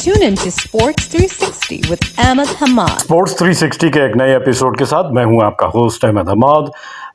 Tune in to Sports 360 with Ahmed Hamad. Sports 360 के एक नए एपिसोड के साथ मैं हूं आपका host Ahmad Hamad.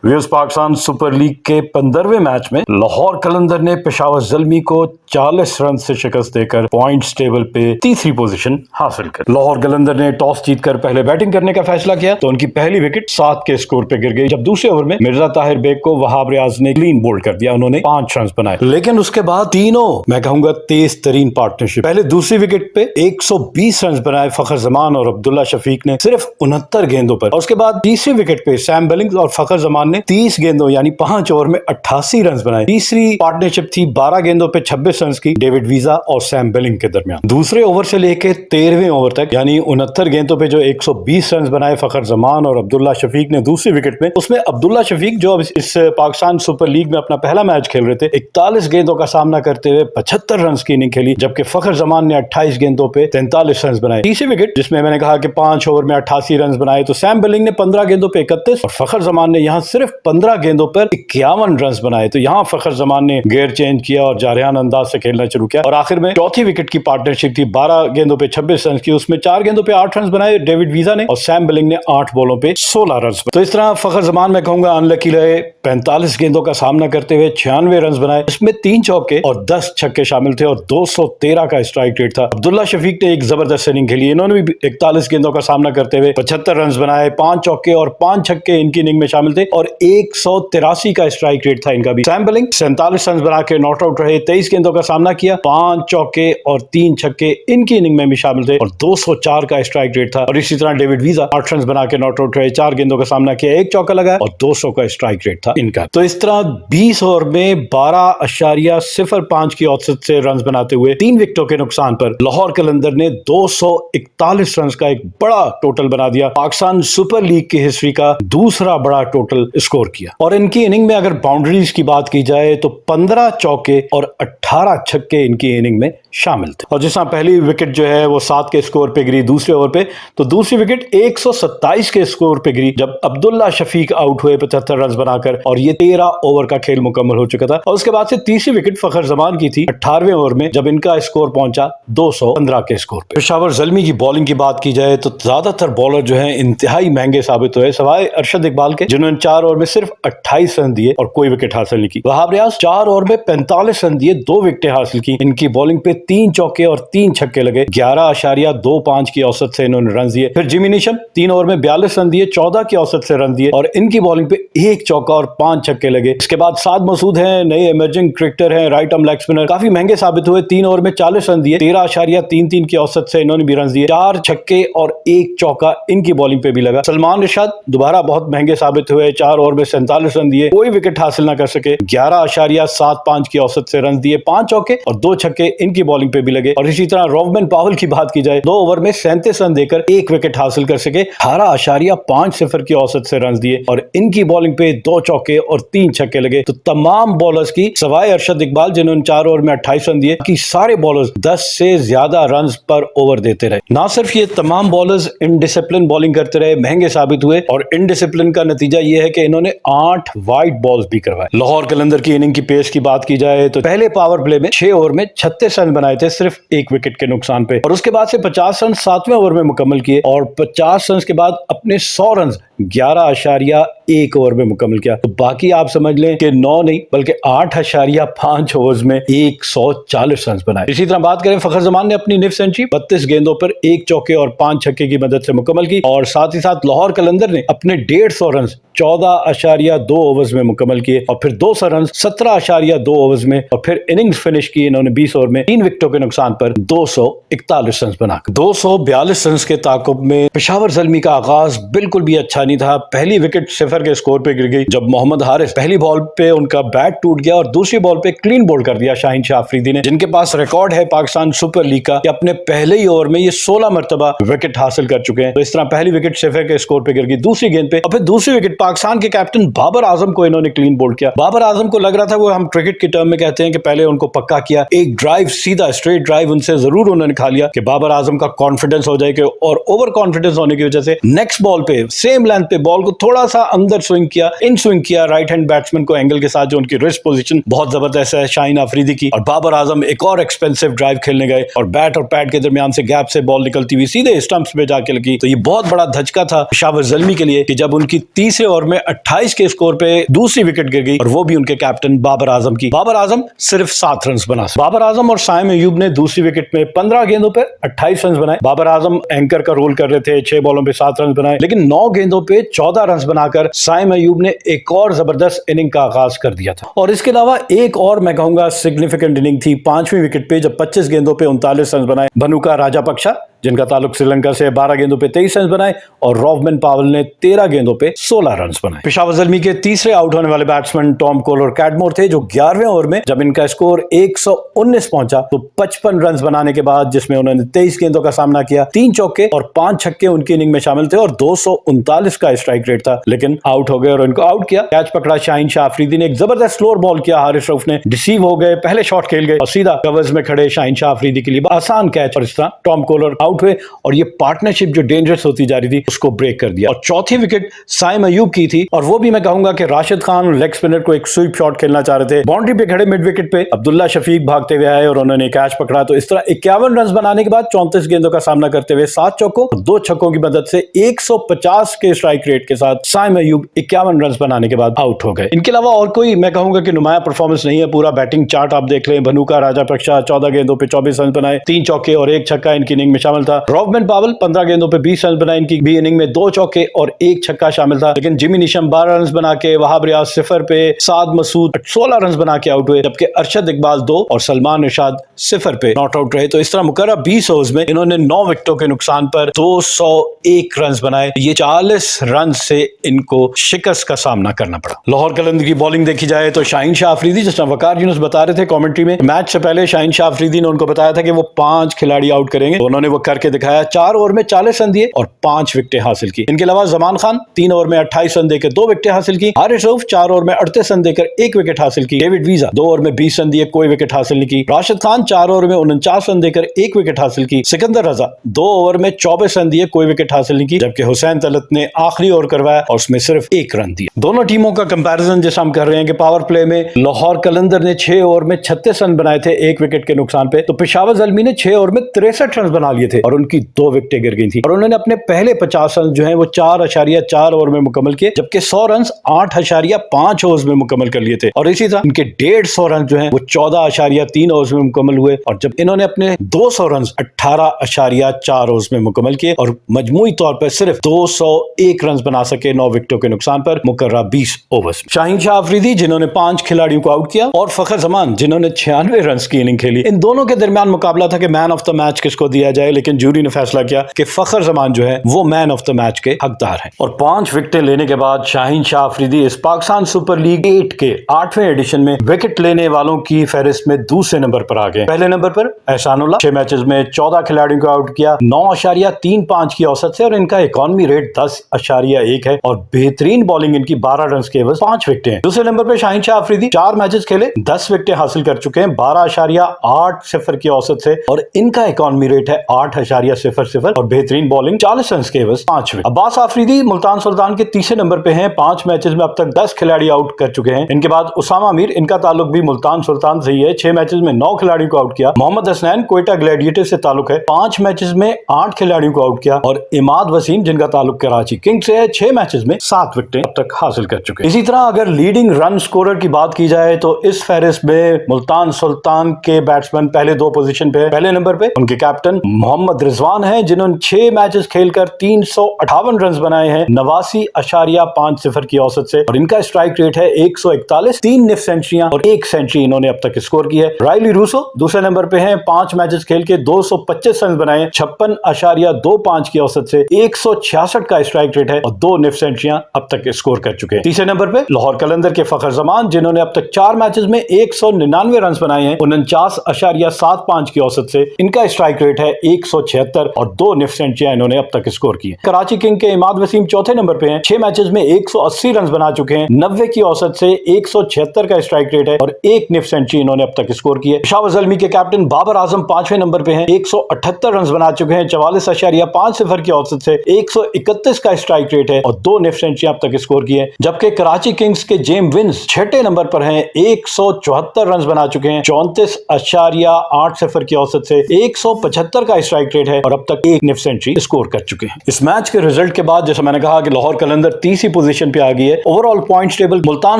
Viewers, Pakistan super league के 15वें मैच में लाहौर कलंदर ने पेशावर ज़ल्मी को 40 रन से शिकस्त देकर पॉइंट्स टेबल पे तीसरी पोजीशन हासिल कर। लाहौर कलंदर ने टॉस जीतकर पहले बैटिंग करने का फैसला किया तो उनकी पहली विकेट 7 के स्कोर पे गिर गई, जब दूसरे ओवर में मिर्जा ताहिर बेग को वहाब रियाज ने क्लीन बोल्ड कर दिया। उन्होंने 5 रन बनाए, लेकिन उसके बाद तीनों मैं कहूंगा तेज तरीन पार्टनरशिप। पहले दूसरी विकेट पे 120 रन बनाए फखर जमान और अब्दुल्ला शफीक ने सिर्फ 69 गेंदों पर। और उसके बाद तीसरी विकेट पे सैम बिलिंग्स और फखर जमान ने 30 गेंदों यानी 5 ओवर में 88 रन बनाए। तीसरी पार्टनरशिप थी 12 गेंदों पे 26 रन की डेविड वीजा और सैम बिलिंग के दरमियान। दूसरे ओवर से लेके 13वें ओवर तक यानी 69 गेंदों पे जो 120 रन बनाए फखर जमान और अब्दुल्ला शफीक ने दूसरी विकेट में, उसमें अब्दुल्ला शफीक जो अब इस पाकिस्तान सुपर लीग में अपना पहला मैच खेल रहे थे, 41 गेंदों का सामना करते हुए 75 रन की इनिंग खेली, जबकि फखर जमान ने 28 गेंदों पे 43 रन बनाए। तीसरी विकेट जिसमें मैंने कहा कि 5 ओवर में 88 रन बनाए, तो सैम बिलिंग ने 15 गेंदों पे 31 और फखर जमान ने यहां सिर्फ 15 गेंदों पर 51 रन बनाए। तो यहां फखर जमान ने गियर चेंज किया और जारहान अंदाज से खेलना शुरू किया। और आखिर में चौथी विकेट की पार्टनरशिप थी 12 गेंदों पे 26 रन की, उसमें 4 गेंदों पे 8 रन बनाए डेविड वीजा ने और सैम बिलिंग ने 8 बॉलों पे 16 रन। तो इस तरह फखर जमान मैं कहूंगा अनलकी रहे। 45 गेंदों का सामना करते हुए 96 रन बनाए, इसमें 3 चौके और 10 छक्के शामिल थे और 213 का स्ट्राइक रेट था। अब्दुल्ला शफीक ने एक जबरदस्त इनिंग खेली, इन्होंने भी 41 गेंदों का सामना करते हुए 75 रन बनाए, 5 चौके और 5 छक्के इनकी इनिंग में शामिल थे और 183 का स्ट्राइक रेट था इनका भी। सैम बिलिंग 47 रन बना के नॉट आउट रहे, 23 गेंदों का सामना किया, 5 चौके और 3 छक्के इनकी इनिंग में भी शामिल थे और 204 का स्ट्राइक रेट था। और इसी तरह डेविड वीजा 8 रन बना के नॉट आउट रहे, 4 गेंदों का सामना किया, 1 चौका लगाया और 200 का स्ट्राइक रेट था इनका। तो इस तरह 20 ओवर में 12.05 की औसत से रन बनाते हुए 3 विकेटों के नुकसान पर लाहौर कलंदर ने 241 रन का एक बड़ा टोटल बना दिया, पाकिस्तान सुपर लीग की हिस्ट्री का दूसरा बड़ा टोटल स्कोर किया। और इनकी इनिंग में अगर बाउंड्रीज की बात की जाए तो 15 चौके और 18 छक्के इनकी इनिंग में शामिल थे। और जिस तरह पहली विकेट जो है वो 7 के स्कोर पे गिरी दूसरे ओवर पे, तो दूसरी विकेट 127 के स्कोर पे गिरी जब अब्दुल्ला शफीक आउट हुए 75 रन बनाकर, और ये 13 ओवर का खेल मुकम्मल हो चुका था। और उसके बाद से तीसरी विकेट फखर जमान की थी 18वें ओवर में, जब इनका स्कोर पहुंचा 215 के स्कोर पे। पेशावर ज़ल्मी की बॉलिंग की बात की जाए तो ज्यादातर बॉलर जो है इंतहाई महंगे साबित हुए, सवाए अरशद इकबाल के, जिन्होंने 4 ओवर में सिर्फ 28 रन दिए और कोई विकेट हासिल नहीं की। वहाब रियाज 4 ओवर में 45 रन दिए, 2 विकेटें हासिल की। इनकी बॉलिंग पे 3 चौके और 3 छक्के लगे, 11.25 की औसत से इन्होंने रन दिए। फिर जिमी नीशम 3 ओवर में 42 रन दिए, 14 की औसत से रन दिए और इनकी बॉलिंग पे 1 चौका और 5 छक्के लगे। इसके बाद साद मसूद हैं, नए इमर्जिंग क्रिकेटर हैं, राइट आर्म लेग स्पिनर, काफी महंगे साबित हुए। 3 ओवर में 40 रन दिए, 13.33 की औसत से इन्होंने भी रन दिए, 4 छक्के और 1 चौका इनकी बॉलिंग पे भी लगा। सलमान रिशाद दोबारा बहुत महंगे साबित हुए, 4 ओवर में 47 रन दिए, कोई विकेट हासिल ना कर सके, 11.75 की औसत से रन दिए, 5 चौके और 2 छक्के इनकी बॉलिंग पे भी लगे। और इसी तरह रोवमन पावल की बात की जाए, 2 ओवर में 37 रन देकर 1 विकेट हासिल कर सके, 18.50 की औसत से रन दिए और इनकी बॉलिंग पे 2 चौके और 3 छक्के लगे। तो तमाम बॉलर्स की सवाए अरशद इकबाल जिन्होंने 4 ओवर में 28 रन दिए, कि सारे बॉलर्स 10 से ज्यादा रन पर ओवर देते रहे। ना सिर्फ ये तमाम बॉलर्स इनडिसिप्लिन बॉलिंग करते रहे, महंगे साबित हुए, और इनडिसिप्लिन का नतीजा यह है कि इन्होंने 8 वाइड बॉल्स भी करवाए। लाहौर कलंदर की इनिंग की पेस की बात की जाए तो पहले पावर प्ले में 6 ओवर में 36 रन बनाए थे सिर्फ 1 विकेट के नुकसान पे, और उसके बाद से 50 रन 7वें ओवर में मुकम्मल किए और 50 रन के बाद अपने 100 रन 11.1 ओवर में मुकम्मल किया। तो बाकी आप समझ लें कि 9 नहीं बल्कि 8.5 ओवर्स में 140 रन बनाए। इसी तरह बात करें, फखर जमान ने अपनी निफ सेंचुरी 32 गेंदों पर 1 चौके और 5 छक्के की मदद से मुकम्मल की, और साथ ही साथ लाहौर कलंदर ने अपने 150 रन 14.2 ओवर्स में मुकम्मल किए, और फिर 200 रन 17.2 ओवर्स में, और फिर इनिंग्स फिनिश की इन्होंने 20 ओवर में 3 विकेटों के नुकसान पर 241 रन बनाकर। 242 रन के ताकुब में पेशावर ज़ल्मी का आगाज बिल्कुल भी अच्छा नहीं था। पहली विकेट 0 के स्कोर पे गिर गई जब मोहम्मद हारिस पहली बॉल पे उनका बैट टूट गया और दूसरी बॉल पे क्लीन बोल्ड कर दिया शाहीन शाह अफरीदी ने, जिनके पास रिकॉर्ड है पाकिस्तान सुपर लीग का कि अपने पहले ही ओवर में ये 16 मरतबा विकेट हासिल कर चुके हैं। तो इस तरह पहली विकेट 0 के स्कोर पे गिर गई दूसरी गेंद पे, और फिर दूसरी विकेट पाकिस्तान के कैप्टन बाबर आजम को इन्होंने क्लीन बोल्ड किया। बाबर आजम को लग रहा था, वो हम क्रिकेट के टर्म में कहते हैं कि पहले उनको पक्का किया, एक ड्राइव सीधा सीधा स्ट्रेट ड्राइव उनसे जरूर उन्होंने खा लिया कि बाबर आजम का कॉन्फिडेंस हो जाए कि, और ओवर कॉन्फिडेंस होने की वजह से नेक्स्ट बॉल पे सेम लेंथ पे बॉल को थोड़ा सा अंदर स्विंग किया, इन स्विंग किया राइट हैंड बैट्समैन को एंगल के साथ, जो उनकी रिस्ट पोजीशन बहुत जबरदस्त है शाहीन अफरीदी की, और बाबर आजम एक और एक्सपेंसिव ड्राइव खेलने गए और बैट और पैड के दरमियान से गैप से बॉल निकलती हुई सीधे स्टंप्स पे जाके लगी। तो ये बहुत बड़ा धचका था पेशावर ज़ल्मी के लिए कि जब उनकी तीसरे ओवर में 28 के स्कोर पे दूसरी विकेट गिर गई, और वो भी उनके कैप्टन बाबर आजम की। बाबर आजम सिर्फ 7 रन बना। बाबर आजम और साइम अयूब ने दूसरी विकेट में 15 गेंदों पे 28 रन बनाए। बाबर आजम एंकर का रोल कर रहे थे, 6 बॉलों पे 7 रन बनाए, लेकिन 9 गेंदों पे 14 रन बनाकर साइम अयूब ने एक और जबरदस्त इनिंग का आगाज कर दिया था। और इसके अलावा एक और मैं कहूंगा सिग्निफिकेंट इनिंग थी 5वीं विकेट पे, जब 25 गेंदों पे 39 रन बनाए बनुका राजापक्षा, जिनका ताल्लुक श्रीलंका से, 12 गेंदों पे 23 रन बनाए, और रॉबमैन पावल ने 13 गेंदों पे 16 रन बनाए। पेशावर ज़ल्मी के तीसरे आउट होने वाले बैट्समैन टॉम कोल और कैडमोर थे, जो 11वें ओवर में जब इनका स्कोर 119 पहुंचा तो 55 रन बनाने के बाद, जिसमें उन्होंने 23 गेंदों का सामना किया, 3 चौके और 5 छक्के उनकी इनिंग में शामिल थे, और 239 का स्ट्राइक रेट था, लेकिन आउट हो गए और इनको आउट किया। कैच पकड़ा शाहीन शाह अफरीदी ने, एक जबरदस्त स्लोअर बॉल किया, हारिस रऊफ ने डिसीव हो गए, पहले शॉट खेल गए और सीधा कवर्स में खड़े शाहीन शाह अफरीदी के लिए आसान कैच, और इस तरह टॉम कोलर आउट हुए और ये पार्टनरशिप जो डेंजरस होती जा रही थी उसको ब्रेक कर दिया। और चौथी विकेट साइम अयूब की थी, और वो भी मैं कहूंगा कि राशिद खान लेग स्पिनर को एक स्वीप शॉट खेलना चाह रहे थे, बाउंड्री पे खड़े मिड विकेट पे अब्दुल्ला शफीक भागते हुए आए और उन्होंने कैच पकड़ा। तो इस तरह 51 रन बनाने के बाद 34 गेंदों का सामना करते हुए 7 चौकों और 2 छक्कों की मदद से 150 के स्ट्राइक रेट के साथ साइम अयूब 51 रन बनाने के बाद आउट हो गए। इनके अलावा और कोई मैं कहूंगा कि नुमाया परफॉर्मेंस नहीं है। पूरा बैटिंग चार्ट आप देख लें, बनुका राजापक्षा 14 गेंदों पे 24 रन बनाए, 3 चौके और 1 छक्का इनकी इनिंग में शामिल था। रॉबमैन पावल 15 गेंदों पे 20 रन बनाए, इनकी भी इनिंग में 2 चौके और 1 छक्का शामिल था, लेकिन जिमी निशम 12 रन बना के, वहाब रियाज 0 पे, साद मसूद 16 रन बना के आउट हुए, जबकि अरशद इकबाल 2 और सलमान इरशाद 0 पे नॉट आउट रहे। तो इस तरह मुकर्रर 20 ओवर्स में इन्होंने 9 विकेटों के नुकसान पर 201 रन बनाए। ये 40 रन से इनको शिकस्त का सामना करना पड़ा। लाहौर कलंदर की बॉलिंग देखी जाए तो शाहीन शाह अफरीदी, जिस तरह वकार यूनुस बता रहे थे कमेंट्री में, मैच से पहले शाहीन शाह अफरीदी ने उनको बताया था कि वो 5 खिलाड़ी आउट करेंगे, तो उन्होंने वो करके दिखाया। 4 ओवर में 40 रन दिए और 5 विकेटें हासिल की। इनके अलावा जमान खान 3 ओवर में 28 रन देकर 2 विकेटें हासिल की। हारिस रऊफ 4 ओवर में 38 रन देकर 1 विकेट हासिल की। डेविड वीजा 2 ओवर में 20 रन दिए, कोई विकेट हासिल नहीं की। राशिद खान 4 ओवर में 49 रन देकर 1 विकेट हासिल की। सिकंदर रजा 2 ओवर में 24 रन दिए, कोई विकेट हासिल नहीं की, जबकि हुसैन तलत ने आखिरी ओवर करवाया और उसमें सिर्फ 1 रन दिया। दोनों टीमों का कंपैरिजन जैसा हम कर रहे हैं कि पावर प्ले में लाहौर कलंदर ने 6 ओवर में 36 रन बनाए थे 1 विकेट के नुकसान पे, तो पेशावर ज़ल्मी ने 6 ओवर में 63 रन बना लिए थे और उनकी 2 विकेटें गिर गई थी, और उन्होंने अपने पहले 50 रन जो है वो 4.4 ओवर में मुकम्मल किए, जबकि 100 रन 8.5 ओवर्स में मुकम्मल कर लिए थे। और इसी तरह इनके 150 रन जो है वो 14.3 ओवर्स में मुकम्मल हुए, और जब इन्होंने अपने 200 रन 18.4 ओवर्स में मुकम्मल किए, और मजमूई तौर पर सिर्फ 201 रन बना सके 9 विकेटों के नुकसान पर मुकर्रर 20 ओवर्स में। शाहीन शाह अफरीदी जिन्होंने 5 खिलाड़ियों को आउट किया, और फखर जमान जिन्होंने 96 रन की इनिंग खेली। इन दोनों के दरमियान मुकाबला था कि मैन ऑफ द मैच किसको दिया जाए, लेकिन जूरी ने फैसला किया कि फखर जमान जो है वो मैन ऑफ द मैच के हकदार हैं। और 5 विकेटें लेने के बाद शाहीन शाह अफरीदी इस पाकिस्तान सुपर लीग 8 के 8वें एडिशन में विकेट लेने वालों की फहरिस्त में दूसरे नंबर पर आ गए। पहले नंबर पर एहसानुल्लाह 6 मैचेस में 14 खिलाड़ियों को आउट किया 9.35 की औसत से, और इनका इकॉनमी रेट 10.1 है, और बेहतरीन बॉलिंग इनकी 12 रन के एवज 5 विकेटें हैं। दूसरे नंबर पर शाहीन शाह अफरीदी 4 मैचेस खेले 10 विकेटें हासिल कर चुके हैं 12.80 की औसत से, और इनका इकॉनमी रेट है 8.00 और बेहतरीन बॉलिंग 40 रन के एवज 5 विकेट। अब्बास आफरीदी मुल्तान सुल्तान के तीसरे नंबर पे हैं, 5 मैचेस में अब तक 10 खिलाड़ी आउट कर चुके हैं। इनके बाद उसामा मीर, इनका ताल्लुक भी मुल्तान सुल्तान से ही है, 6 मैचेस में 9 खिलाड़ियों को आउट किया। मोहम्मद हसनैन कोयटा ग्लैडिएटर से ताल्लुक है, 5 मैचेस में 8 खिलाड़ियों को आउट किया। और इमाद वसीम जिनका ताल्लुक कराची किंग्स से है, 6 मैचेस में 7 विकेटें अब तक हासिल कर चुके हैं। इसी तरह अगर लीडिंग रन स्कोरर की बात की जाए तो इस फहरिस्त में मुल्तान सुल्तान के बैट्समैन पहले 2 पोजीशन पे, पहले नंबर पे उनके कैप्टन मोहम्मद रिजवान हैं, जिन्होंने 6 मैचेस खेलकर 358 रन बनाए हैं 89.50 की औसत से, और इनका स्ट्राइक रेट है 141, 3 निफ सेंचुरियां और 1 सेंचुरी इन्होंने अब तक स्कोर की है। राइली रूसो दूसरे नंबर पे हैं, 5 मैचेस खेल के 225 रन बनाए 56.25 की औसत से, 166 का स्ट्राइक रेट है और 2 निफ सेंचुरियां अब तक स्कोर कर चुके हैं। तीसरे नंबर पे लाहौर कलंदर के फखर जमान, जिन्होंने अब तक 4 मैचेस में 199 रन बनाए हैं 49.75 की औसत से, इनका स्ट्राइक रेट है 176 और 2 निफ्ट सेंचुरियां इन्होंने अब तक स्कोर की है। कराची किंग के इमाद वसीम चौथे नंबर पे हैं, 6 मैचेस में 180 रन बना चुके हैं, 90 की औसत से 176 का स्ट्राइक रेट है और 1 निफ्ट सेंचुरी इन्होंने अब तक स्कोर की है। पेशावर ज़ल्मी के कैप्टन बाबर आजम 5वें नंबर पे हैं, 178 रन बना चुके हैं, 44.50 की औसत से 131 का स्ट्राइक रेट है और 2 निफ्ट सेंचुरी अब तक स्कोर की है। जबकि कराची किंग्स के जेम विंस 6ठे नंबर पर हैं, 174 रन बना चुके हैं, 34.80 की औसत से 175 का स्ट्राइक रेट है और अब तक 1 निफ्ट सेंचुरी स्कोर कर चुके हैं। इस मैच के रिजल्ट के बाद जैसा मैंने कहा कि लाहौर कलंदर तीसरी पोजीशन पे आ गई है। Overall points table Multan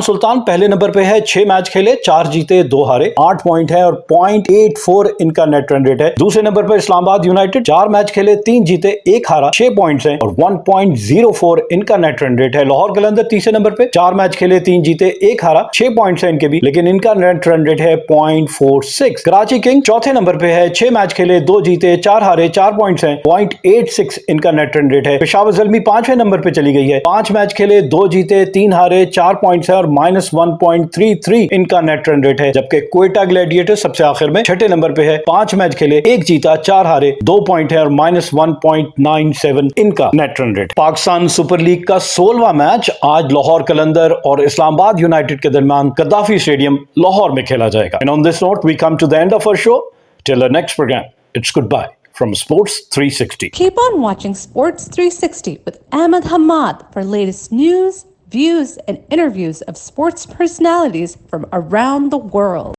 Sultan पहले नंबर पे है, 6 मैच खेले, 4 जीते 2 हारे, 8 पॉइंट है और 0.84 इनका नेट रन रेट है। दूसरे नंबर पर इस्लामाबाद यूनाइटेड 4 मैच खेले, 3 जीते 1 हारा, 6 पॉइंट्स हैं और 1.04 इनका नेट रन रेट है। लाहौर कलंदर तीसरे नंबर पे 4 मैच खेले, 3 जीते 1 हारा, 6 पॉइंट्स हैं इनके भी, लेकिन इनका नेट रन रेट है 0.46। कराची किंग चौथे नंबर पे है, 6 मैच खेले, 2 जीते 4 हारे, 4 पॉइंट्स हैं, 0.86 इनका नेट रन रेट है। पेशावर ज़ल्मी 5वें नंबर पे चली गई है, 5 मैच खेले, 2 जीते 3 हारे, 4 पॉइंट्स है और -1.33 इनका नेट रन रेट है। जबकि क्वेटा ग्लैडिएटर सबसे आखिर में 6ठे नंबर पे है, 5 मैच खेले, 1 जीता 4 हारे, 2 पॉइंट है और -1.97 इनका net run rate. Pakistan super league का 16वां मैच आज लाहौर कलंदर और इस्लामाबाद यूनाइटेड के दरमियान गद्दाफी स्टेडियम लाहौर में खेला जाएगा। And on this note, we come to the end of our show. Till our next program, it's goodbye from Sports 360. Keep on watching Sports 360 with Ahmed Hamad for latest news, views, and interviews of sports personalities from around the world.